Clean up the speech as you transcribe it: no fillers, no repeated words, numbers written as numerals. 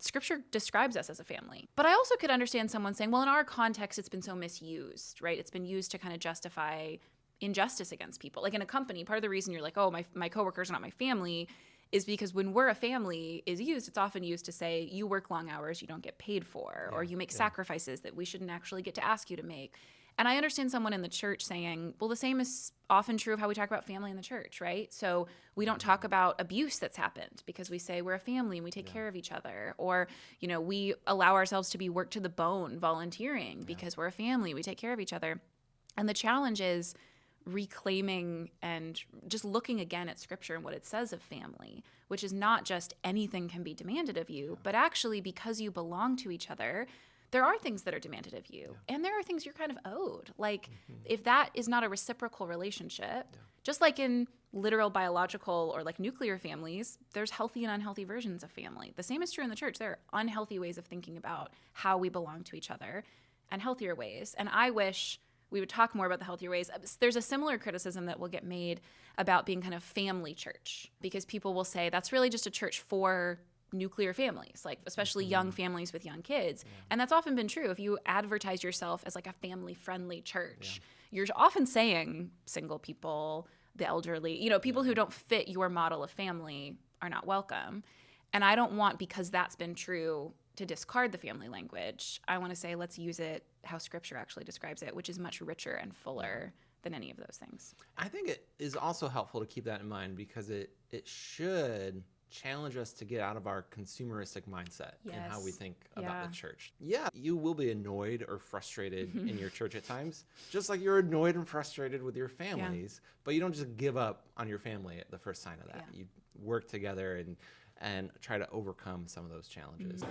Scripture describes us as a family. But I also could understand someone saying, well, in our context, it's been so misused, right? It's been used to kind of justify injustice against people. Like in a company, part of the reason you're like, oh, my coworkers are not my family is because when we're a family is used, it's often used to say you work long hours you don't get paid for, or you make sacrifices that we shouldn't actually get to ask you to make. And I understand someone in the church saying, well, the same is often true of how we talk about family in the church, right? So we don't talk about abuse that's happened because we say we're a family and we take care of each other. Or, you know, we allow ourselves to be worked to the bone volunteering because we're a family, we take care of each other. And the challenge is reclaiming and just looking again at Scripture and what it says of family, which is not just anything can be demanded of you, but actually because you belong to each other, there are things that are demanded of you, and there are things you're kind of owed. Like, if that is not a reciprocal relationship, just like in literal biological or like nuclear families, there's healthy and unhealthy versions of family. The same is true in the church. There are unhealthy ways of thinking about how we belong to each other and healthier ways. And I wish we would talk more about the healthier ways. There's a similar criticism that will get made about being kind of family church, because people will say that's really just a church for nuclear families, like especially young families with young kids. And that's often been true. If you advertise yourself as like a family-friendly church, you're often saying single people, the elderly, you know, people who don't fit your model of family are not welcome. And I don't want, because that's been true, to discard the family language. I want to say let's use it how Scripture actually describes it, which is much richer and fuller than any of those things. I think it is also helpful to keep that in mind, because it should challenge us to get out of our consumeristic mindset and how we think about the church. Yeah, you will be annoyed or frustrated in your church at times, just like you're annoyed and frustrated with your families, but you don't just give up on your family at the first sign of that. You work together and try to overcome some of those challenges.